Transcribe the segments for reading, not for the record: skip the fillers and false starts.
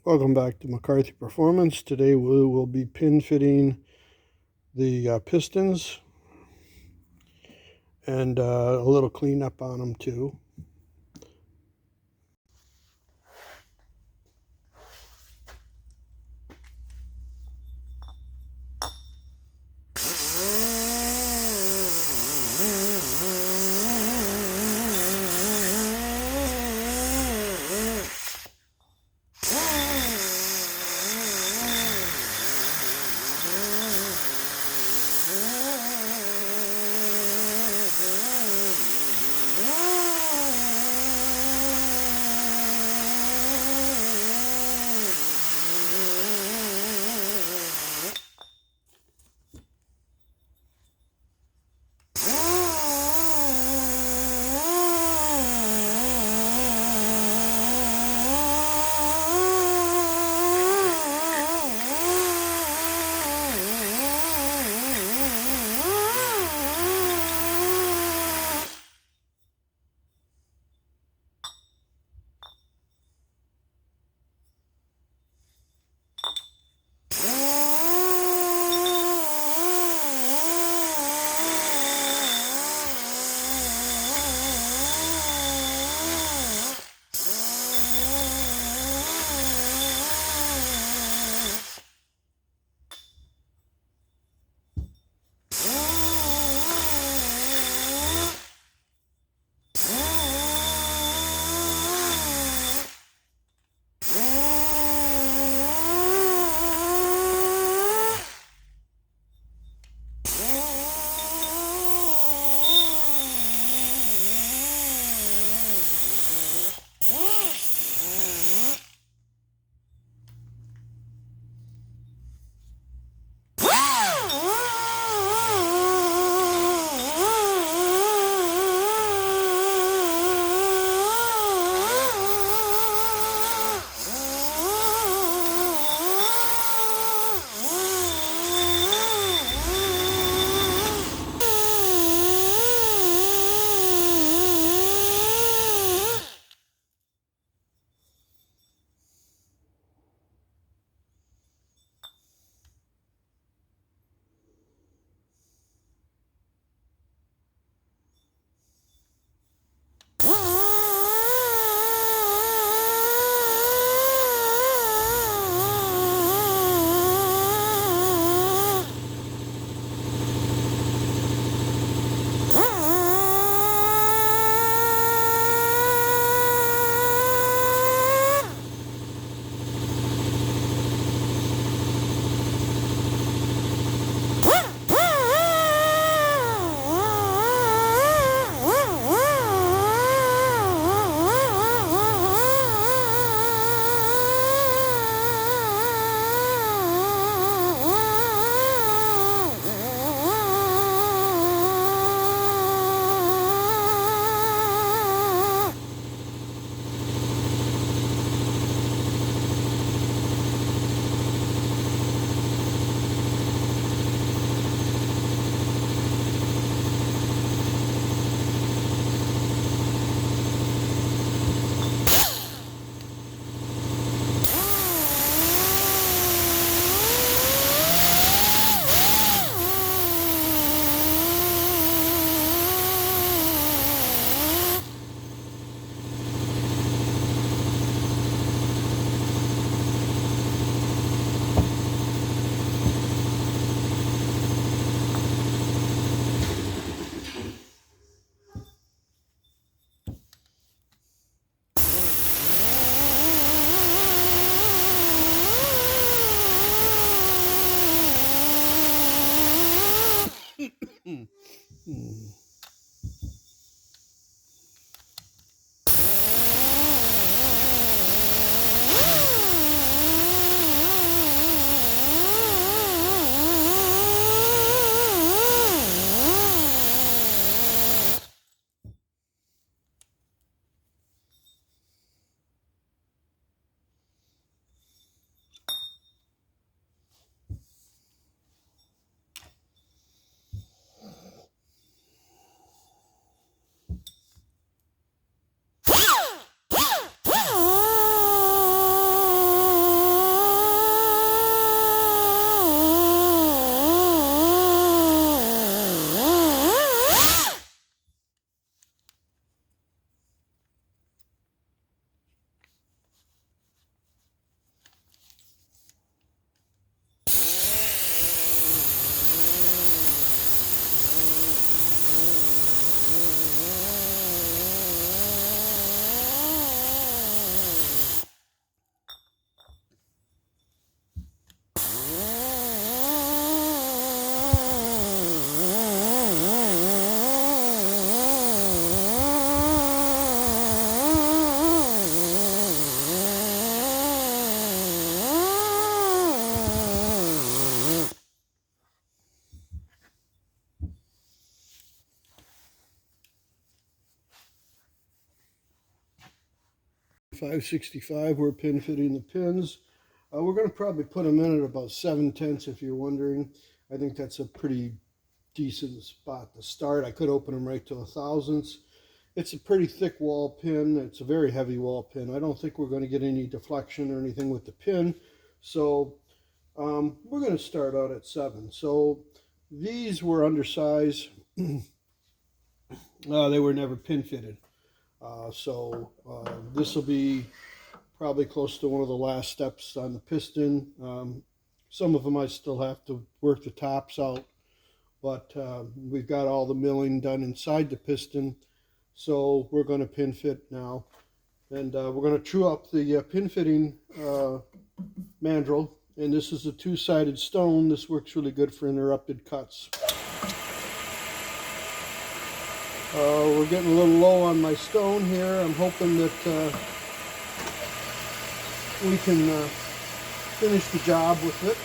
Welcome back to McCarthy Performance. Today we will be pin fitting the pistons and a little cleanup on them too. 565 we're pin fitting the pins. We're going to probably put them in at about 7/10 if you're wondering. I think that's a pretty decent spot to start. I could open them right to 1/1000. It's a pretty thick wall pin. It's a very heavy wall pin. I don't think we're going to get any deflection or anything with the pin. So we're going to start out at 7. So these were undersized. They were never pin fitted. This will be probably close to one of the last steps on the piston. Some of them I still have to work the tops out, but we've got all the milling done inside the piston. So we're going to pin fit now. And we're going to true up the pin fitting mandrel. And this is a two-sided stone. This works really good for interrupted cuts. We're getting a little low on my stone here. I'm hoping that we can finish the job with it.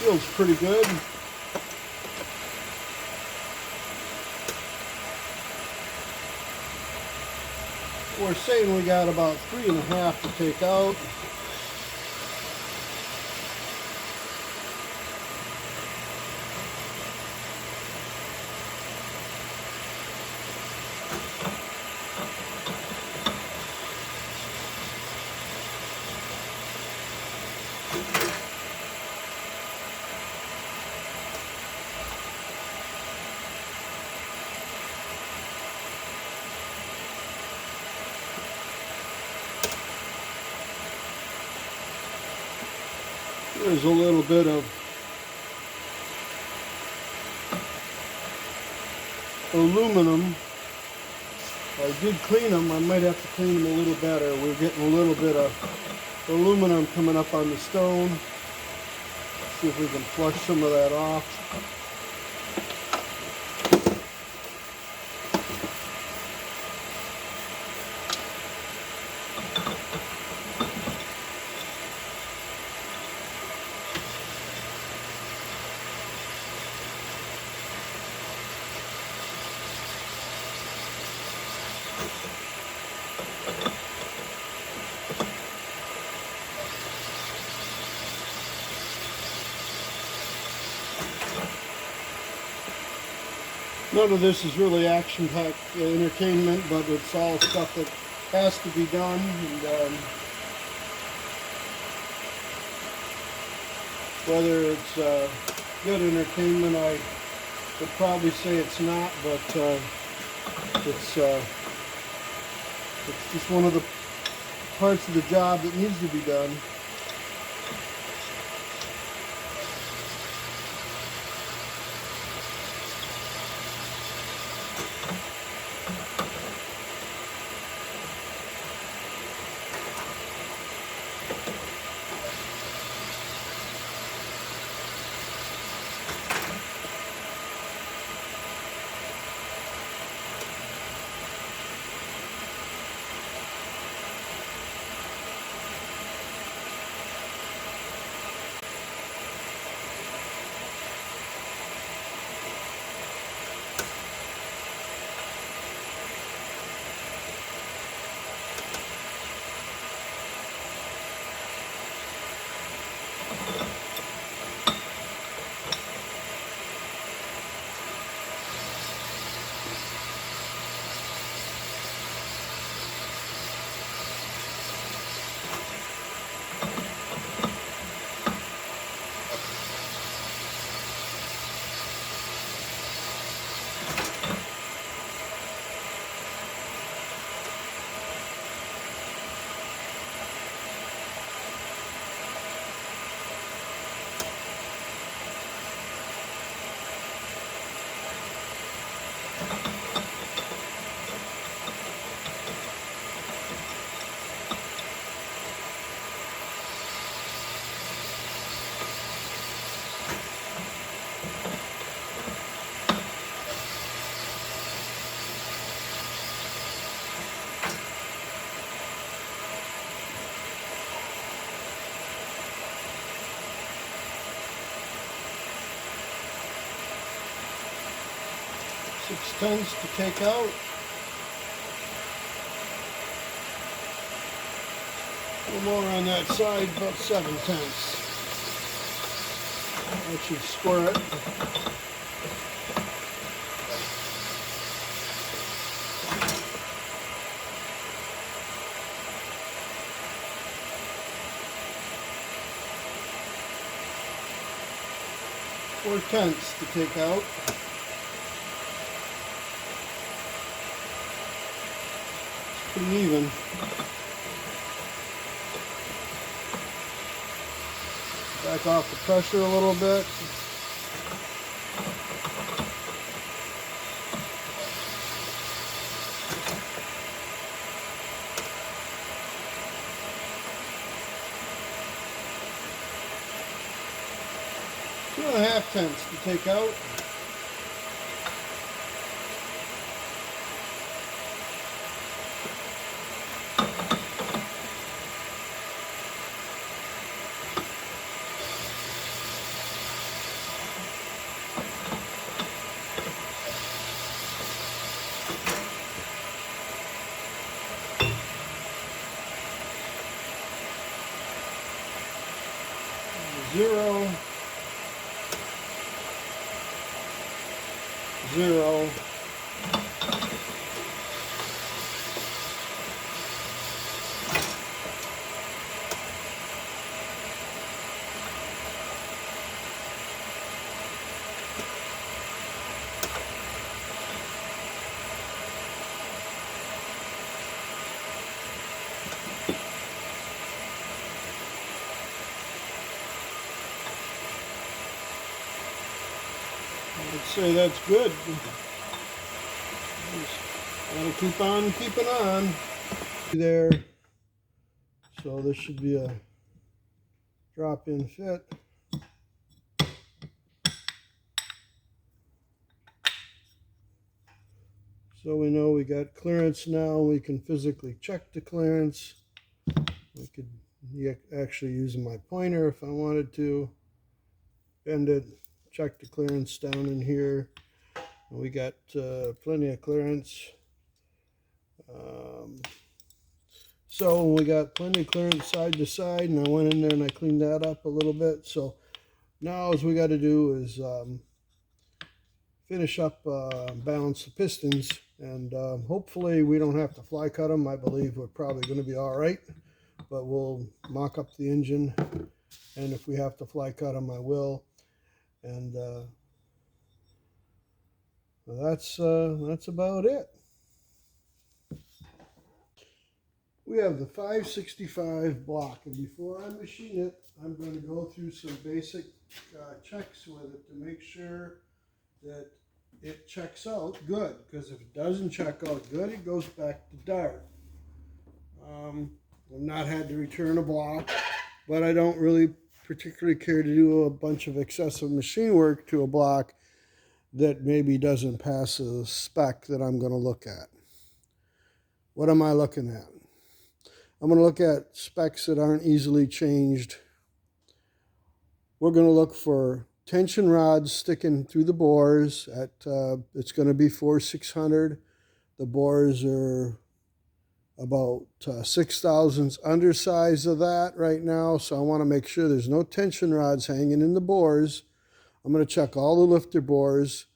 Feels pretty good. We're saying we got about 3.5 to take out. There's a little bit of aluminum. I did clean them. I might have to clean them a little better. We're getting a little bit of aluminum coming up on the stone. See if we can flush some of that off. None of this is really action-packed entertainment, but it's all stuff that has to be done. And whether it's good entertainment, I would probably say it's not, but it's just one of the parts of the job that needs to be done. 6/10 to take out. A little more on that side, about 7/10. That should square it. Four-tenths to take out. It's pretty even. Back off the pressure a little bit. Two and a half tenths to take out. Zero. 0. I'd say that's good. Gotta keep on keeping on. There. So this should be a drop-in fit. So we know we got clearance now. We can physically check the clearance. I could actually use my pointer if I wanted to. Bend it, check the clearance down in here. And we got plenty of clearance. So we got plenty of clearance side to side, and I went in there and I cleaned that up a little bit. So now all we got to do is finish up, balance the pistons, and hopefully we don't have to fly cut them. I believe we're probably going to be all right, but we'll mock up the engine, and if we have to fly cut them, I will. And that's about it. We have the 565 block, and before I machine it, I'm going to go through some basic checks with it to make sure that it checks out good, because if it doesn't check out good, it goes back to dart. I've not had to return a block, but I don't really particularly care to do a bunch of excessive machine work to a block that maybe doesn't pass a spec that I'm going to look at. What am I looking at? I'm going to look at specs that aren't easily changed. We're going to look for tension rods sticking through the bores at, it's going to be 4/600. The bores are about 6/1000 undersize of that right now, so I want to make sure there's no tension rods hanging in the bores. I'm going to check all the lifter bores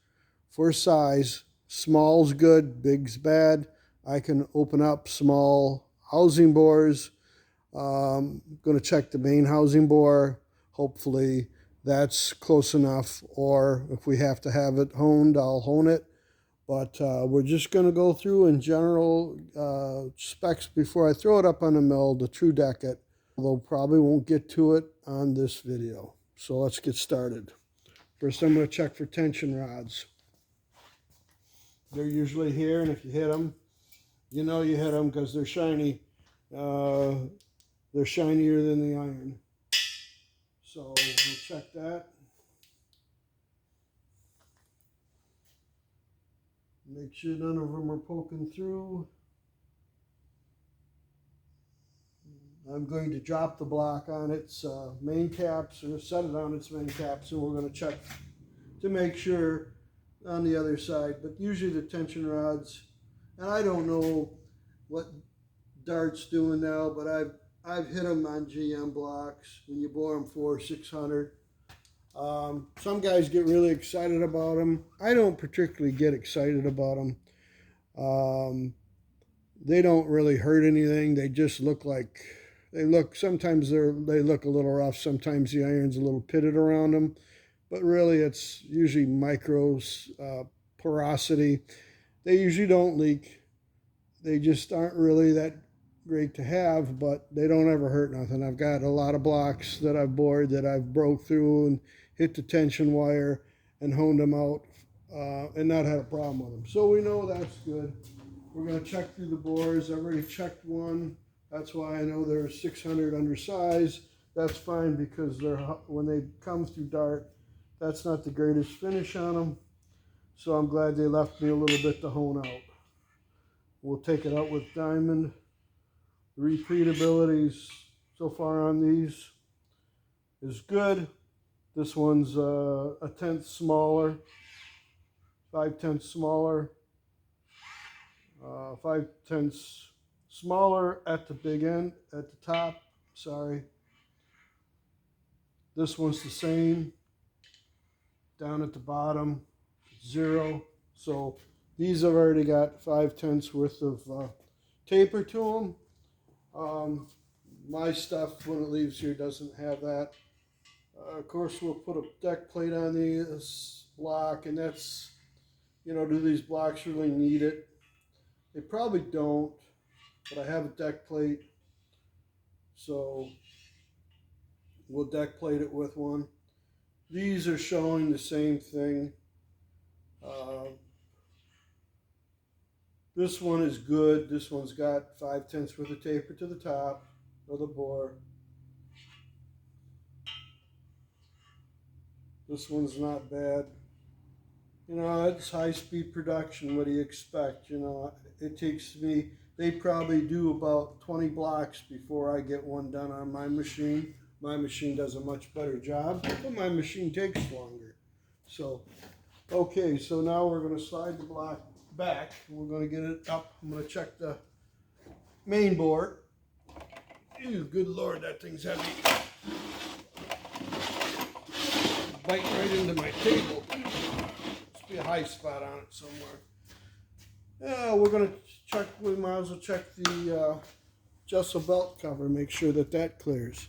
for size. Small's good, big's bad. I can open up small housing bores. I'm going to check the main housing bore. Hopefully that's close enough, or if we have to have it honed, I'll hone it. But we're just going to go through in general specs before I throw it up on the mill to true deck it, although probably won't get to it on this video. So let's get started. First I'm going to check for tension rods. They're usually here, and if you hit them, you know you hit them because they're shiny. They're shinier than the iron. So we'll check that. Make sure none of them are poking through. I'm going to drop the block on its main caps, or set it on its main caps, and we're going to check to make sure on the other side, but usually the tension rods, and I don't know what Dart's doing now, but I've hit them on GM blocks when you bore them 400, 600. Some guys get really excited about them. I don't particularly get excited about them. They don't really hurt anything. They just look like sometimes they look a little rough. Sometimes the iron's a little pitted around them, but really it's usually micro porosity. They usually don't leak. They just aren't really that great to have, but they don't ever hurt nothing. I've got a lot of blocks that I've bored that I've broke through and hit the tension wire and honed them out and not had a problem with them. So we know that's good. We're going to check through the bores. I've already checked one. That's why I know they're 600 undersized. That's fine because when they come through Dart, that's not the greatest finish on them. So I'm glad they left me a little bit to hone out. We'll take it out with diamond. The repeatability so far on these is good. This one's a tenth smaller, 5/10 smaller, 5/10 smaller at the big end, at the top. Sorry. This one's the same. Down at the bottom, 0. So these have already got 5/10 worth of taper to them. My stuff, when it leaves here, doesn't have that. Of course, we'll put a deck plate on this block, and that's, do these blocks really need it? They probably don't, but I have a deck plate, so we'll deck plate it with one. These are showing the same thing. This one is good. This one's got 5/10 worth of taper to the top of the bore. This one's not bad. It's high-speed production. What do you expect? It takes me, they probably do about 20 blocks before I get one done on my machine. My machine does a much better job, but my machine takes longer. So, okay, so now we're going to slide the block back. We're going to get it up. I'm going to check the main board. Ew, good Lord, that thing's heavy. Bite right into my table. Must be a high spot on it somewhere. Yeah, we're going to check, we might as well check the Jessel belt cover, make sure that clears.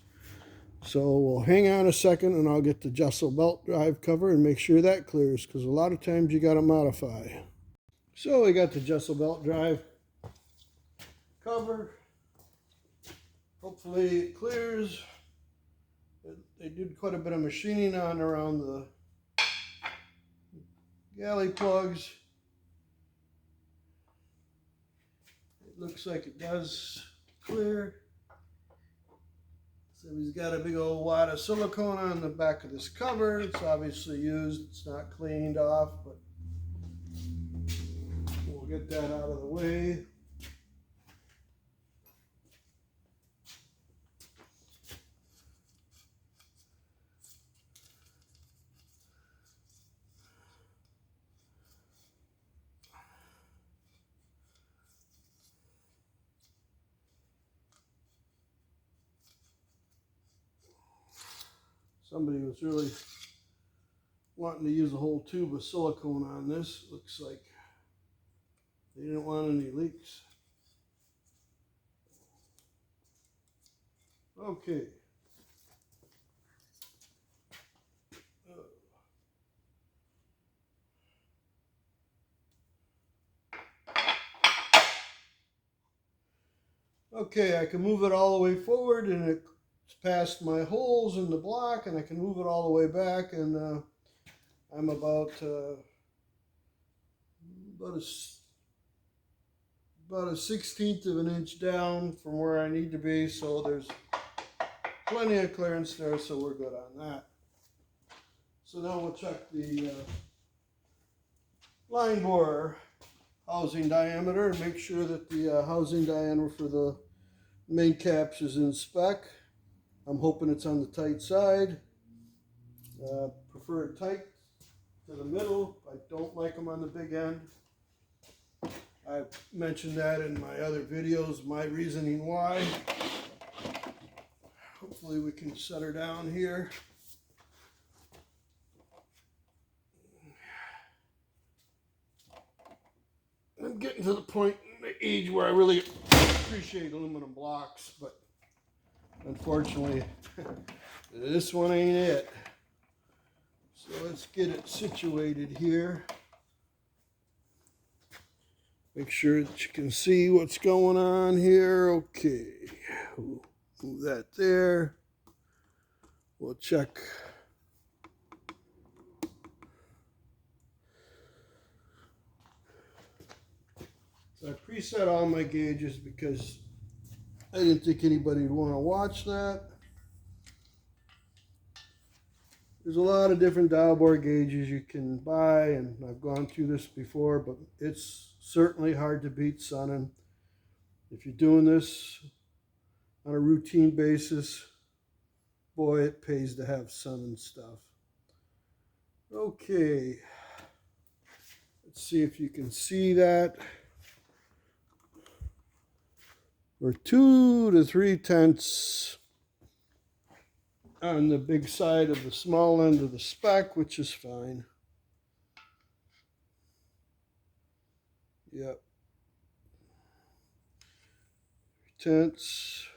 So we'll hang on a second and I'll get the Jessel belt drive cover and make sure that clears, because a lot of times you got to modify. So we got the Jessel belt drive cover. Hopefully it clears. They did quite a bit of machining on around the galley plugs. It looks like it does clear. So he's got a big old wad of silicone on the back of this cover. It's obviously used. It's not cleaned off, but we'll get that out of the way. Somebody was really wanting to use a whole tube of silicone on this. Looks like they didn't want any leaks. Okay. Okay, I can move it all the way forward and it's past my holes in the block, and I can move it all the way back, and I'm about a 1/16 of an inch down from where I need to be, so there's plenty of clearance there, so we're good on that. So now we'll check the line bore housing diameter and make sure that the housing diameter for the main caps is in spec. I'm hoping it's on the tight side. Prefer it tight. to the middle. I don't like them on the big end. I've mentioned that in my other videos, my reasoning why. Hopefully we can set her down here. I'm getting to the point in the age where I really appreciate aluminum blocks, but unfortunately, this one ain't it. So let's get it situated here. Make sure that you can see what's going on here. Okay, move that there. We'll check. So I preset all my gauges because I didn't think anybody would want to watch that. There's a lot of different dial bore gauges you can buy, and I've gone through this before, but it's certainly hard to beat Sonnen. If you're doing this on a routine basis, boy, it pays to have Sonnen stuff. Okay, let's see if you can see that. We're 2 to 3 tenths on the big side of the small end of the spec, which is fine. Yep. Tenths.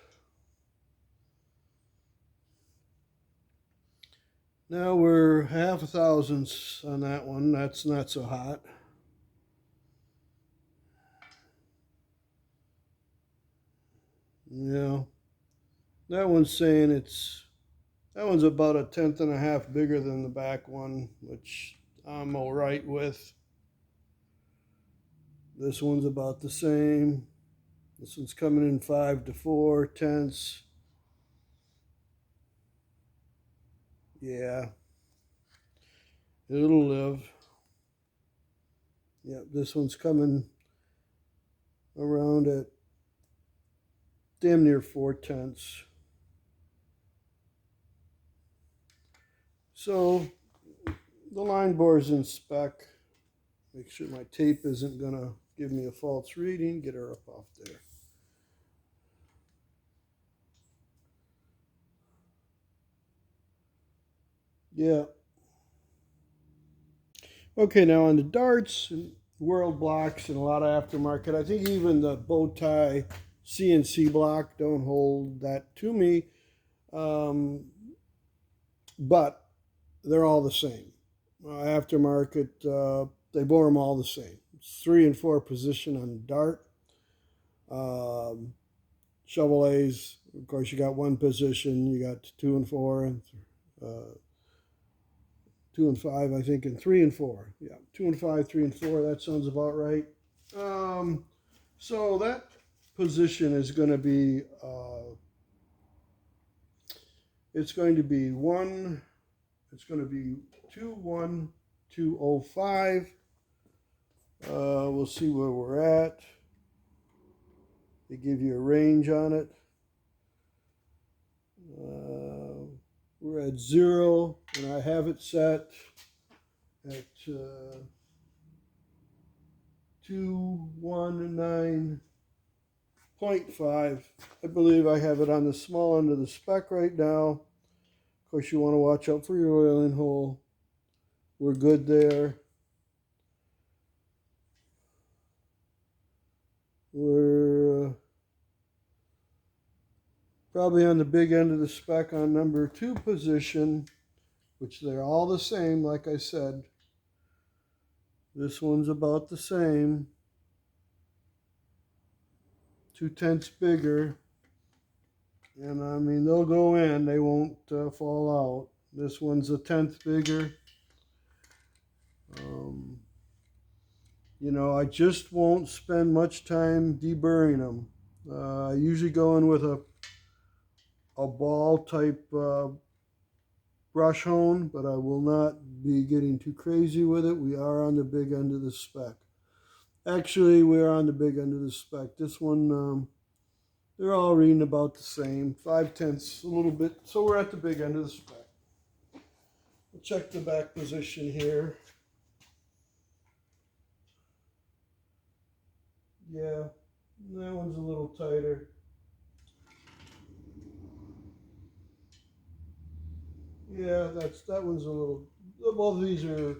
Now we're 0.5 thousandths on that one. That's not so hot. Yeah. That one's saying that one's about 1/10 and a half bigger than the back one, which I'm all right with. This one's about the same. This one's coming in 5 to 4 tenths. Yeah, it'll live. Yeah, this one's coming around at damn near 4 tenths. So the line bore's in spec. Make sure my tape isn't gonna give me a false reading. Get her up off there. Yeah. Okay, now on the darts and world blocks and a lot of aftermarket, I think even the bow tie CNC block don't hold that to me. But they're all the same. Aftermarket, they bore them all the same. It's 3 and 4 position on the dart. Chevrolets, of course, you got 1 position. You got 2 and 4, and 2 and 5, I think, and 3 and 4. Yeah, 2 and 5, 3 and 4. That sounds about right. So that position is going to be it's going to be 1. It's going to be 21205. We'll see where we're at. They give you a range on it. We're at 0, and I have it set at 219.5. I believe I have it on the small end of the spec right now. Of course, you want to watch out for your oiling hole. We're good there. We're probably on the big end of the spec on number 2 position, which they're all the same, like I said. This one's about the same. 2 tenths bigger. And I mean, they'll go in, they won't fall out. This one's 1/10 bigger. You know, I just won't spend much time deburring them. I usually go in with a ball type brush hone, but I will not be getting too crazy with it. We are on the big end of the spec. Actually, we're on the big end of the spec. This one, they're all reading about the same. 5 tenths, a little bit. So we're at the big end of the spec. We'll check the back position here. Yeah, that one's a little tighter. Yeah, that one's a little. Both of these are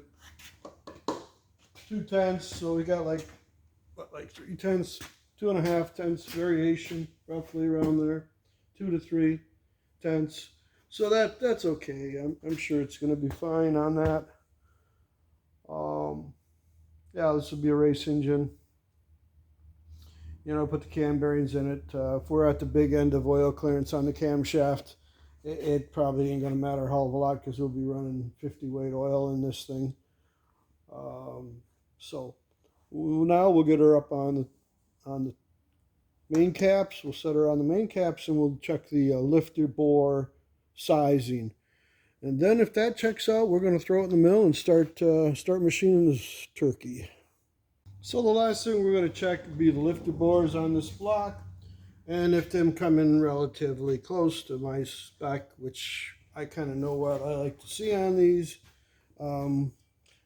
2/10, so we got like what, like 3/10, 2.5 tenths variation, roughly around there, 2 to 3 tenths. So that's okay. I'm sure it's going to be fine on that. Um, yeah, this will be a race engine. You know, put the cam bearings in it. If we're at the big end of oil clearance on the camshaft, it probably ain't going to matter a hell of a lot because we'll be running 50 weight oil in this thing. So now we'll get her up on the main caps. We'll set her on the main caps and we'll check the lifter bore sizing. And then if that checks out, we're going to throw it in the mill and start machining this turkey. So the last thing we're going to check would be the lifter bores on this block. And if them come in relatively close to my spec, which I kind of know what I like to see on these. And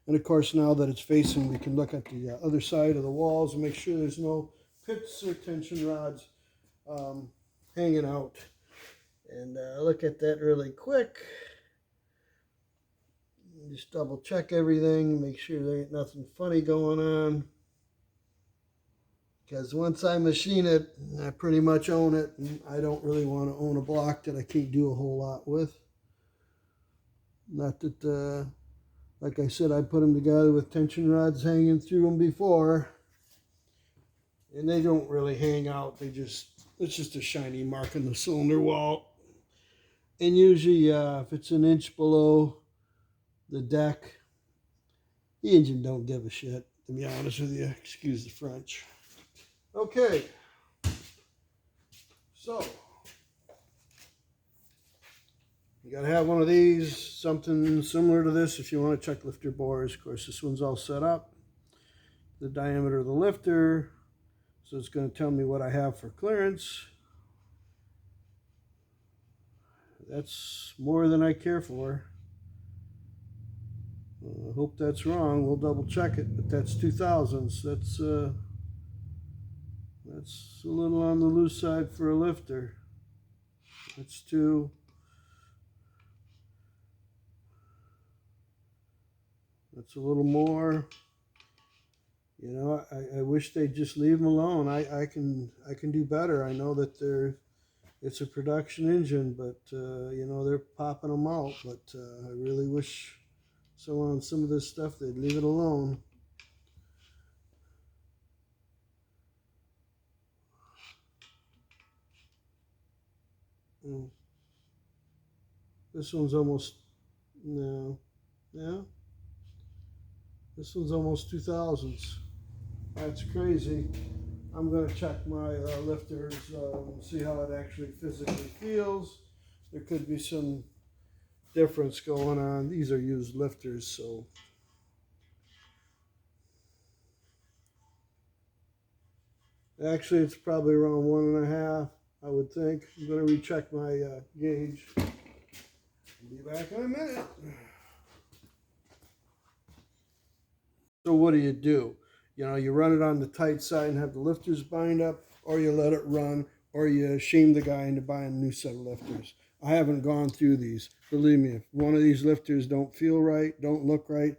of course, now that it's facing, we can look at the other side of the walls and make sure there's no pits or tension rods hanging out. And look at that really quick. Just double check everything, make sure there ain't nothing funny going on. Because once I machine it, I pretty much own it. And I don't really want to own a block that I can't do a whole lot with. Not that, like I said, I put them together with tension rods hanging through them before. And they don't really hang out. It's just a shiny mark in the cylinder wall. And usually, if it's an inch below the deck, the engine don't give a shit, to be honest with you. Excuse the French. Okay. So, you gotta have one of these, something similar to this if you want to check lifter bores. Of course, this one's all set up. The diameter of the lifter. So it's going to tell me what I have for clearance. That's more than I care for. I hope that's wrong. We'll double check it, but that's 2000s. That's a little on the loose side for a lifter. That's 2. That's a little more. You know, I wish they'd just leave them alone. I can do better. I know that it's a production engine, but you know, they're popping them out. But I really wish on some of this stuff they'd leave it alone. This one's almost no, yeah. This one's almost 2000s. That's crazy. I'm going to check my lifters, see how it actually physically feels. There could be some difference going on. These are used lifters, so. Actually, it's probably around 1.5, I would think. I'm going to recheck my gauge. I'll be back in a minute. So what do? You know, you run it on the tight side and have the lifters bind up, or you let it run, or you shame the guy into buying a new set of lifters. I haven't gone through these. Believe me, if one of these lifters don't feel right, don't look right,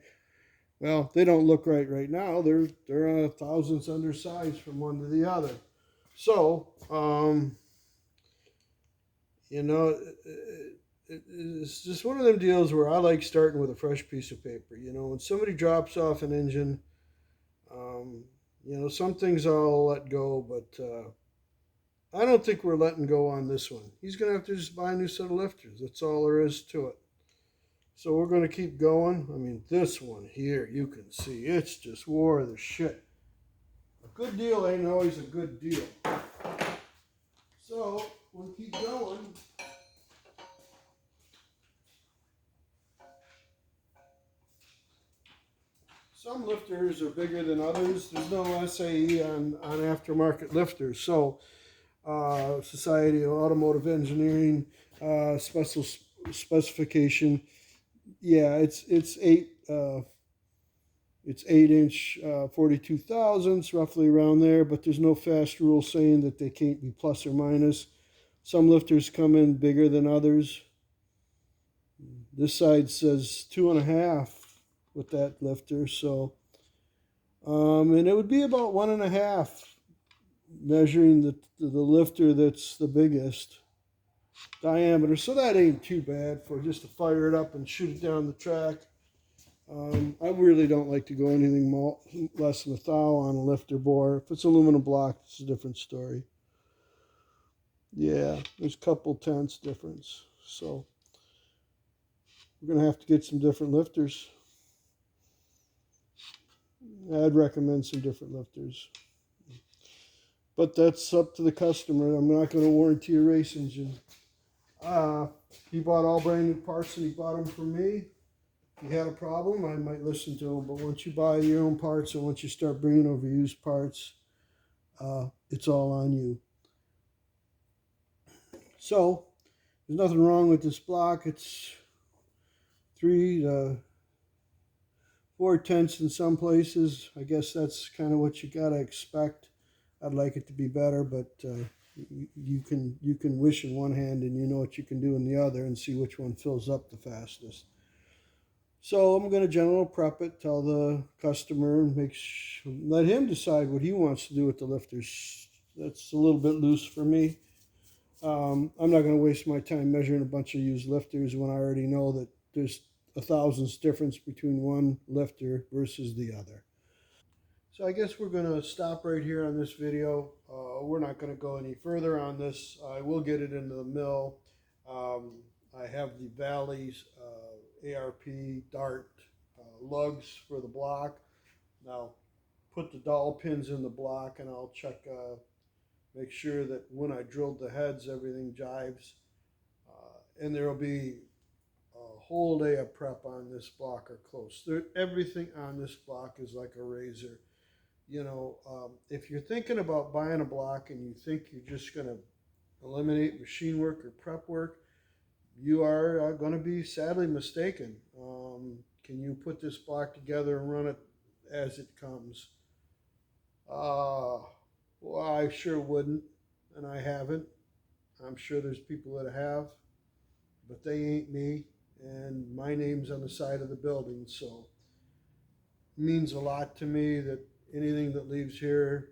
well, they don't look right now. They're thousandths undersized from one to the other. So, you know, it's just one of them deals where I like starting with a fresh piece of paper. You know, when somebody drops off an engine, you know, some things I'll let go, but I don't think we're letting go on this one. He's going to have to just buy a new set of lifters. That's all there is to it. So we're going to keep going. I mean, this one here, you can see, it's just wore the shit. A good deal ain't always a good deal. So we'll keep going. Some lifters are bigger than others. There's no SAE on aftermarket lifters. So Society of Automotive Engineering specification. Yeah, it's 8 It's 8-inch 42 thousandths, roughly around there, but there's no fast rule saying that they can't be plus or minus. Some lifters come in bigger than others. This side says 2.5 with that lifter, so and it would be about 1.5 measuring the lifter that's the biggest diameter. So that ain't too bad for just to fire it up and shoot it down the track. I really don't like to go anything less than 1 thou on a lifter bore. If it's aluminum block, it's a different story. Yeah, there's a couple tenths difference. So we're going to have to get some different lifters. I'd recommend some different lifters. But that's up to the customer. I'm not going to warranty a race engine. He bought all brand new parts and he bought them from me. If he had a problem, I might listen to him. But once you buy your own parts and once you start bringing over used parts, it's all on you. So there's nothing wrong with this block. It's 3 to 4 tenths in some places. I guess that's kind of what you gotta expect. I'd like it to be better, but you can wish in one hand and you know what you can do in the other and see which one fills up the fastest. So I'm going to general prep it, tell the customer, let him decide what he wants to do with the lifters. That's a little bit loose for me. I'm not going to waste my time measuring a bunch of used lifters when I already know that there's a thousandths difference between one lifter versus the other. So I guess we're going to stop right here on this video. We're not going to go any further on this. I will get it into the mill. I have the Valley's ARP dart lugs for the block. Now put the dowel pins in the block and I'll check, make sure that when I drilled the heads everything jives. And there will be a whole day of prep on this block or close. Everything on this block is like a razor. You know, if you're thinking about buying a block and you think you're just going to eliminate machine work or prep work, you are going to be sadly mistaken. Can you put this block together and run it as it comes? Well, I sure wouldn't, and I haven't. I'm sure there's people that have, but they ain't me, and my name's on the side of the building, so it means a lot to me that anything that leaves here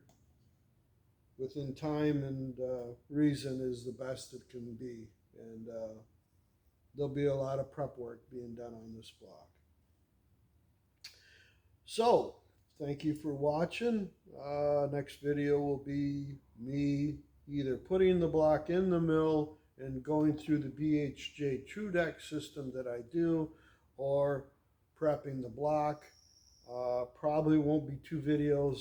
within time and reason is the best it can be. And there'll be a lot of prep work being done on this block. So, thank you for watching. Next video will be me either putting the block in the mill and going through the BHJ True Deck system that I do, or prepping the block. Probably won't be 2 videos.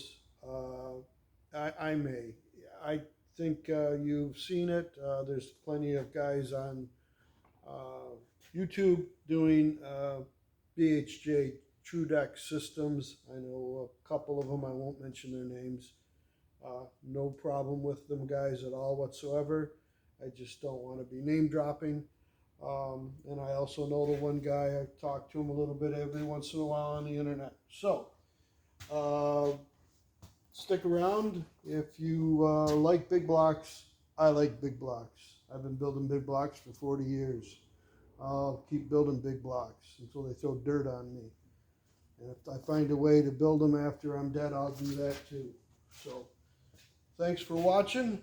I may. I think you've seen it. There's plenty of guys on YouTube doing BHJ True Deck systems. I know a couple of them. I won't mention their names. No problem with them guys at all whatsoever. I just don't want to be name dropping. And I also know the one guy. I talk to him a little bit every once in a while on the internet. So stick around. If you like big blocks, I like big blocks. I've been building big blocks for 40 years. I'll keep building big blocks until they throw dirt on me. And if I find a way to build them after I'm dead, I'll do that too. So thanks for watching.